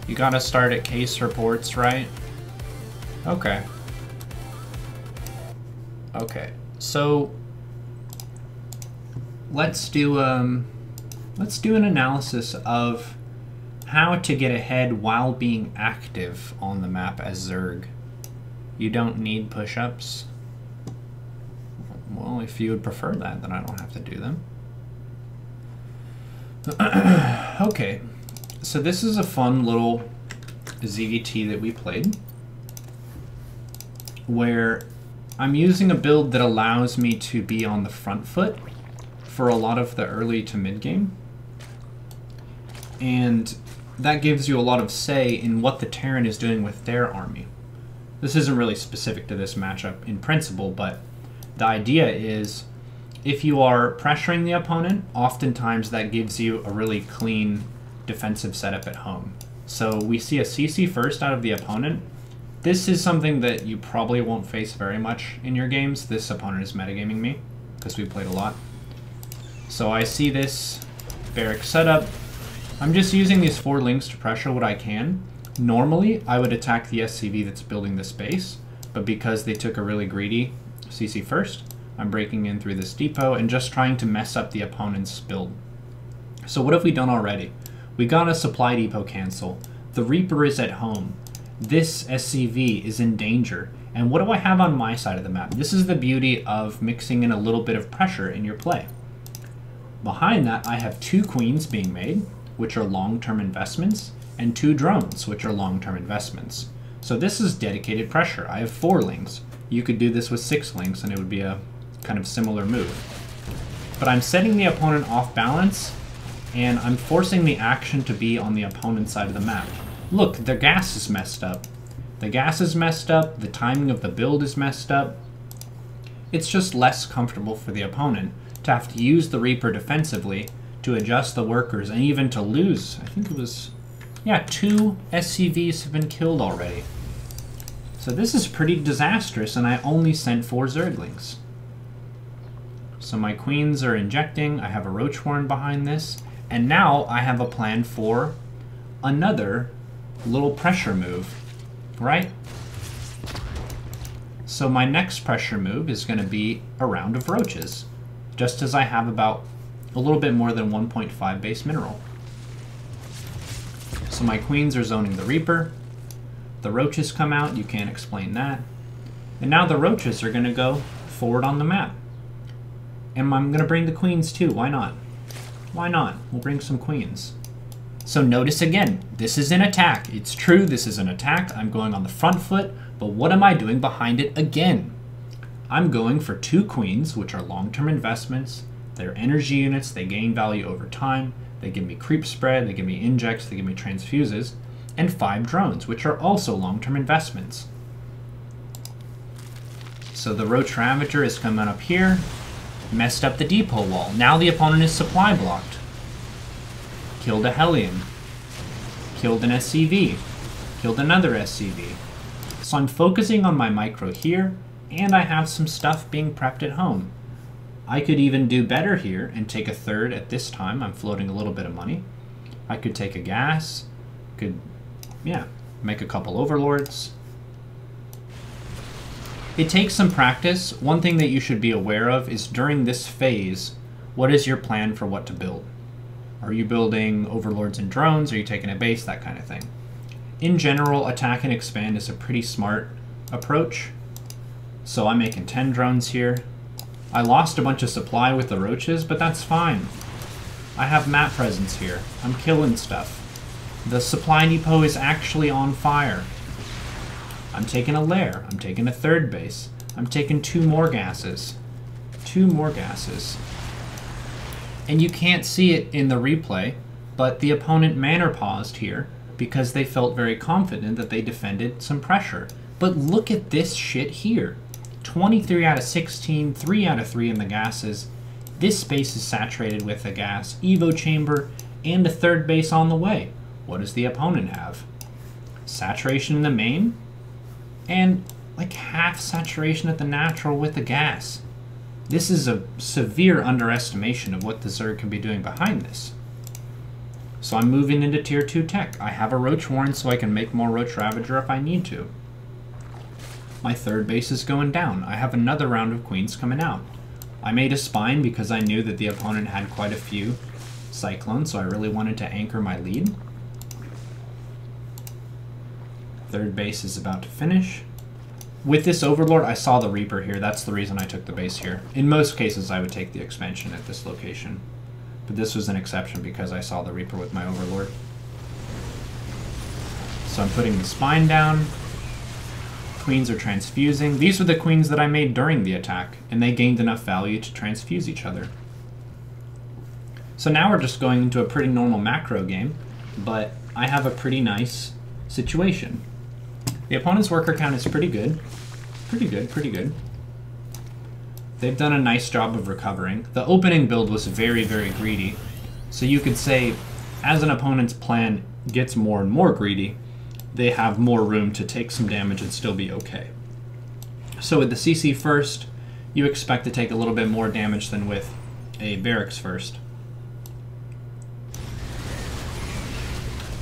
You gotta start at case reports, right? Okay. Okay, so let's do an analysis of how to get ahead while being active on the map as Zerg. You don't need push-ups. Well, if you would prefer that, then I don't have to do them. Okay, so this is a fun little ZvT that we played, where I'm using a build that allows me to be on the front foot for a lot of the early to mid game. And that gives you a lot of say in what the Terran is doing with their army. This isn't really specific to this matchup in principle, but the idea is if you are pressuring the opponent, oftentimes that gives you a really clean defensive setup at home. So we see a CC first out of the opponent. This is something that you probably won't face very much in your games. This opponent is metagaming me because we played a lot. So I see this barrack setup. I'm just using these 4 links to pressure what I can. Normally, I would attack the SCV that's building this base, but because they took a really greedy CC first, I'm breaking in through this depot and just trying to mess up the opponent's build. So what have we done already? We got a supply depot cancel. The Reaper is at home. This SCV is in danger. And what do I have on my side of the map? This is the beauty of mixing in a little bit of pressure in your play. Behind that, I have 2 queens being made, which are long-term investments, and 2 drones, which are long-term investments. So this is dedicated pressure. I have 4 links. You could do this with 6 links and it would be a kind of similar move. But I'm setting the opponent off balance and I'm forcing the action to be on the opponent's side of the map. Look, the gas is messed up. The gas is messed up, the timing of the build is messed up. It's just less comfortable for the opponent to have to use the Reaper defensively to adjust the workers and even to lose, I think it was, yeah, 2 SCVs have been killed already. So this is pretty disastrous, and I only sent 4 Zerglings. So my queens are injecting, I have a Roachhorn behind this, and now I have a plan for another little pressure move, right? So my next pressure move is going to be a round of roaches, just as I have about a little bit more than 1.5 base mineral. So my queens are zoning the Reaper. The roaches come out, you can't explain that. And now the roaches are going to go forward on the map. And I'm going to bring the queens too, why not? Why not? We'll bring some queens. So notice again, this is an attack. It's true, this is an attack. I'm going on the front foot, but what am I doing behind it again? I'm going for 2 queens, which are long-term investments. They're energy units, they gain value over time. They give me creep spread, they give me injects, they give me transfuses, and 5 drones, which are also long-term investments. So the Roach Ravager is coming up here, messed up the depot wall. Now the opponent is supply blocked. Killed a Hellion. Killed an SCV. Killed another SCV. So I'm focusing on my micro here, and I have some stuff being prepped at home. I could even do better here and take a 3rd at this time. I'm floating a little bit of money. I could take a gas, could, yeah, make a couple overlords. It takes some practice. One thing that you should be aware of is during this phase, what is your plan for what to build? Are you building overlords and drones? Are you taking a base? That kind of thing. In general, attack and expand is a pretty smart approach. So I'm making 10 drones here. I lost a bunch of supply with the roaches, but that's fine. I have map presence here. I'm killing stuff. The supply depot is actually on fire. I'm taking a lair. I'm taking a 3rd base. I'm taking 2 more gases. 2 more gases. And you can't see it in the replay, but the opponent manor paused here because they felt very confident that they defended some pressure. But look at this shit here. 23 out of 16, 3 out of 3 in the gases. This space is saturated with a gas evo chamber and a 3rd base on the way. What does the opponent have? Saturation in the main and like half saturation at the natural with the gas. This is a severe underestimation of what the Zerg can be doing behind this. So I'm moving into tier 2 tech. I have a Roach Warren so I can make more Roach Ravager if I need to. My third base is going down. I have another round of queens coming out. I made a spine because I knew that the opponent had quite a few cyclones, so I really wanted to anchor my lead. Third base is about to finish. With this Overlord, I saw the Reaper here. That's the reason I took the base here. In most cases, I would take the expansion at this location. But this was an exception because I saw the Reaper with my Overlord. So I'm putting the spine down. Queens are transfusing. These are the queens that I made during the attack, and they gained enough value to transfuse each other. So now we're just going into a pretty normal macro game, but I have a pretty nice situation. The opponent's worker count is pretty good. Pretty good, pretty good. They've done a nice job of recovering. The opening build was very, very greedy. So you could say, as an opponent's plan gets more and more greedy, they have more room to take some damage and still be okay. So with the CC first, you expect to take a little bit more damage than with a Barracks first.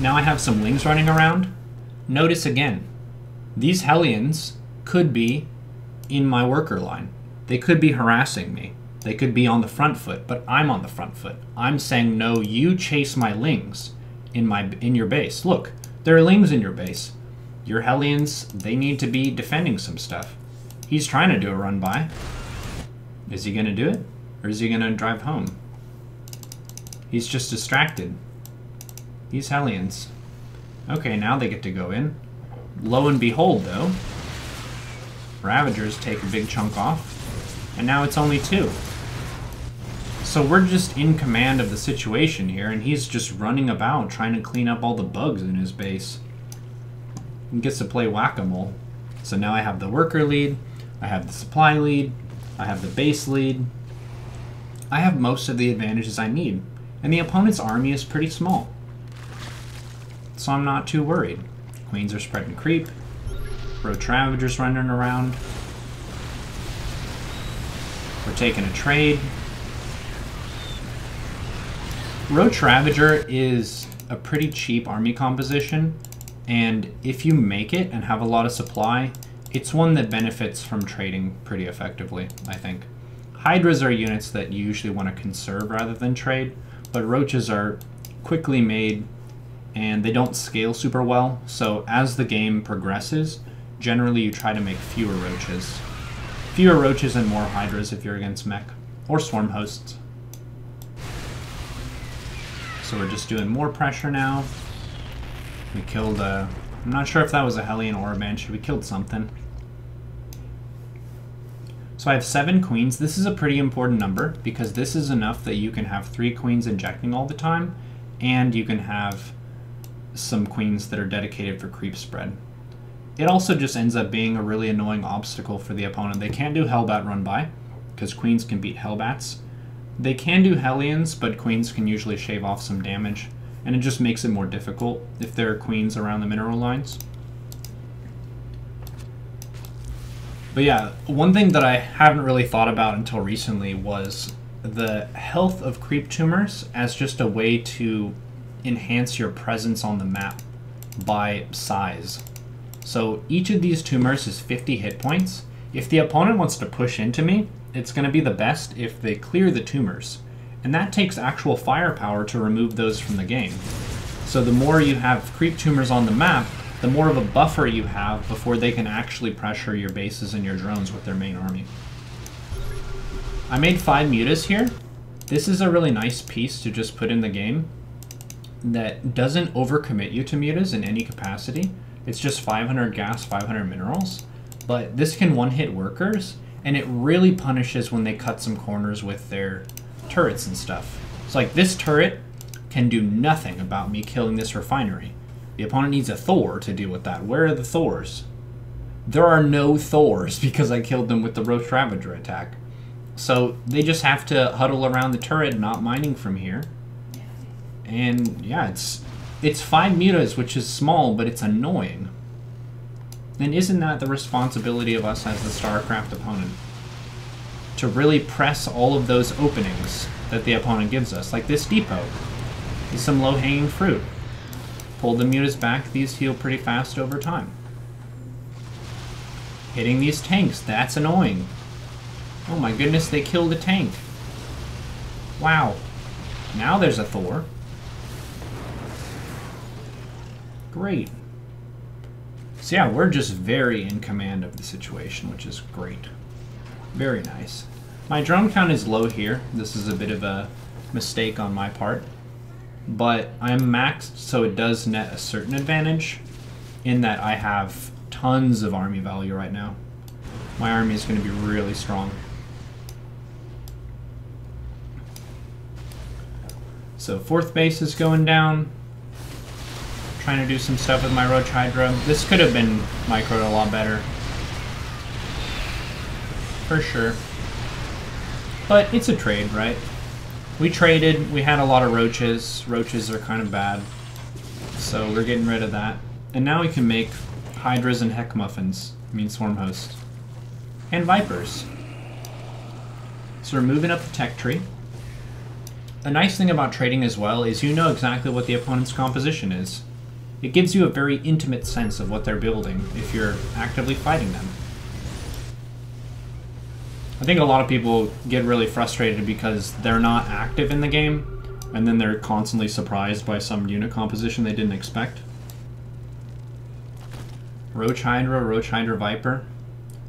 Now I have some Lings running around. Notice again, these Hellions could be in my worker line. They could be harassing me. They could be on the front foot, but I'm on the front foot. I'm saying, no, you chase my Lings in your base. Look, there are Lings in your base. Your Hellions, they need to be defending some stuff. He's trying to do a run by. Is he going to do it? Or is he going to drive home? He's just distracted. These Hellions. Okay, now they get to go in. Lo and behold, though, Ravagers take a big chunk off. And now it's only 2. So we're just in command of the situation here, and he's just running about trying to clean up all the bugs in his base. He gets to play whack-a-mole. So now I have the worker lead, I have the supply lead, I have the base lead. I have most of the advantages I need. And the opponent's army is pretty small. So I'm not too worried. Queens are spreading creep. Roach Ravagers running around. We're taking a trade. Roach Ravager is a pretty cheap army composition, and if you make it and have a lot of supply, it's one that benefits from trading pretty effectively, I think. Hydras are units that you usually want to conserve rather than trade, but Roaches are quickly made and they don't scale super well, so as the game progresses, generally you try to make fewer Roaches. Fewer Roaches and more Hydras if you're against mech, or Swarm Hosts. So we're just doing more pressure now. We killed a... I'm not sure if that was a Hellion or a Banshee. We killed something. So I have 7 queens. This is a pretty important number because this is enough that you can have 3 queens injecting all the time, and you can have some queens that are dedicated for creep spread. It also just ends up being a really annoying obstacle for the opponent. They can't do Hellbat run by because queens can beat Hellbats. They can do Hellions, but queens can usually shave off some damage, and it just makes it more difficult if there are queens around the mineral lines. But yeah, one thing that I haven't really thought about until recently was the health of creep tumors as just a way to enhance your presence on the map by size. So each of these tumors is 50 hit points. If the opponent wants to push into me, it's going to be the best if they clear the tumors. And that takes actual firepower to remove those from the game. So the more you have creep tumors on the map, the more of a buffer you have before they can actually pressure your bases and your drones with their main army. I made 5 mutas here. This is a really nice piece to just put in the game that doesn't overcommit you to mutas in any capacity. It's just 500 gas, 500 minerals, but this can one-hit workers, and it really punishes when they cut some corners with their turrets and stuff. So like this turret can do nothing about me killing this refinery. The opponent needs a Thor to deal with that. Where are the Thors? There are no Thors because I killed them with the Roach Ravager attack. So they just have to huddle around the turret, not mining from here. And yeah, it's 5 mutas, which is small, but it's annoying. And isn't that the responsibility of us as the StarCraft opponent? To really press all of those openings that the opponent gives us, like this depot. is some low-hanging fruit. Pull the mutas back, these heal pretty fast over time. Hitting these tanks, that's annoying. Oh my goodness, they killed a tank. Wow. Now there's a Thor. Great. So yeah, we're just very in command of the situation, which is great. Very nice. My drone count is low here. This is a bit of a mistake on my part. But I'm maxed, so it does net a certain advantage in that I have tons of army value right now. My army is going to be really strong. So 4th base is going down. Trying to do some stuff with my Roach Hydra. This could have been microed a lot better. For sure. But it's a trade, right? We traded, we had a lot of roaches. Roaches are kind of bad. So we're getting rid of that. And now we can make Hydras and Heck Muffins. I mean Swarm Hosts. And Vipers. So we're moving up the tech tree. A nice thing about trading as well is you know exactly what the opponent's composition is. It gives you a very intimate sense of what they're building if you're actively fighting them. I think a lot of people get really frustrated because they're not active in the game, and then they're constantly surprised by some unit composition they didn't expect. Roach Hydra Viper.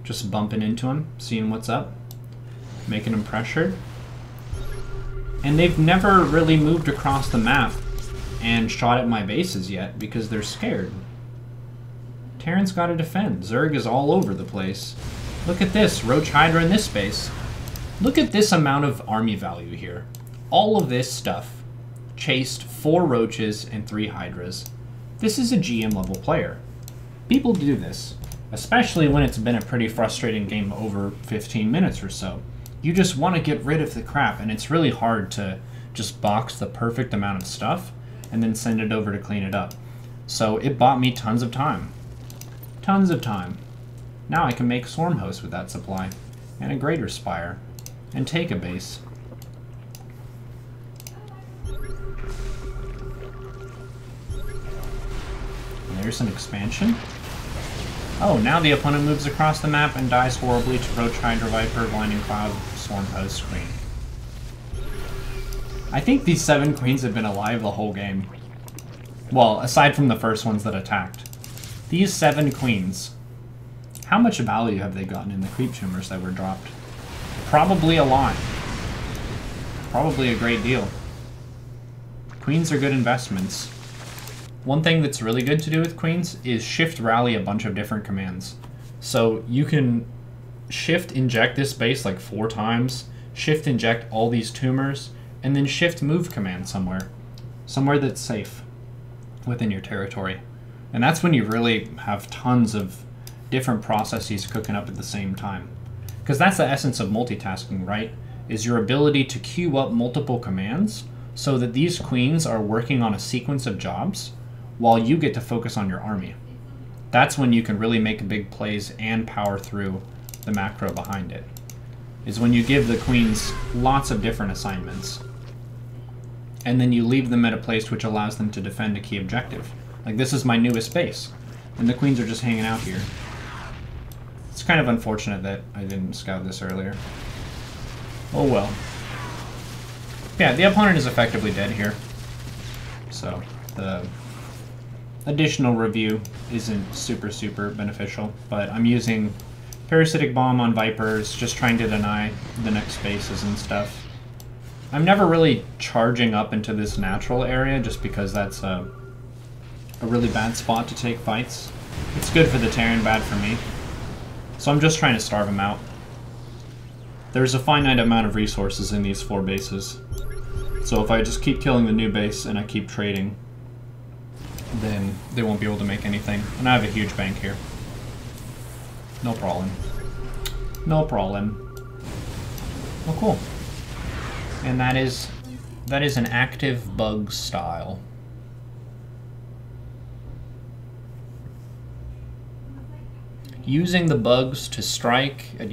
Just bumping into him, seeing what's up, making him pressured. And they've never really moved across the map and shot at my bases yet because they're scared. Terran's got to defend. Zerg is all over the place. Look at this, Roach Hydra in this space. Look at this amount of army value here. All of this stuff chased 4 Roaches and 3 Hydras. This is a GM level player. People do this, especially when it's been a pretty frustrating game over 15 minutes or so. You just want to get rid of the crap, and it's really hard to just box the perfect amount of stuff and then send it over to clean it up. So it bought me tons of time. Tons of time. Now I can make Swarm Hosts with that supply, and a Greater Spire, and take a base. And there's an expansion. Oh, now the opponent moves across the map and dies horribly to Roach Hydra Viper, Blinding Cloud, Swarm Host, Queen. I think these 7 queens have been alive the whole game. Well, aside from the first ones that attacked. These 7 queens, how much value have they gotten in the creep tumors that were dropped? Probably a lot. Probably a great deal. Queens are good investments. One thing that's really good to do with queens is shift rally a bunch of different commands. So you can shift inject this base like 4 times, shift inject all these tumors, and then shift move command somewhere. Somewhere that's safe within your territory. And that's when you really have tons of different processes cooking up at the same time. Because that's the essence of multitasking, right? Is your ability to queue up multiple commands so that these queens are working on a sequence of jobs while you get to focus on your army. That's when you can really make big plays and power through the macro behind it. Is when you give the queens lots of different assignments. And then you leave them at a place which allows them to defend a key objective. Like this is my newest base, and the queens are just hanging out here. It's kind of unfortunate that I didn't scout this earlier. Oh well. Yeah, the opponent is effectively dead here. So the additional review isn't super beneficial, but I'm using Parasitic Bomb on Vipers, just trying to deny the next spaces and stuff. I'm never really charging up into this natural area just because that's a really bad spot to take fights. It's good for the Terran, bad for me. So I'm just trying to starve him out. There's a finite amount of resources in these 4 bases. So if I just keep killing the new base and I keep trading, then they won't be able to make anything. And I have a huge bank here. No problem. No problem. Oh, cool. And that is an active bug style. Using the bugs to strike at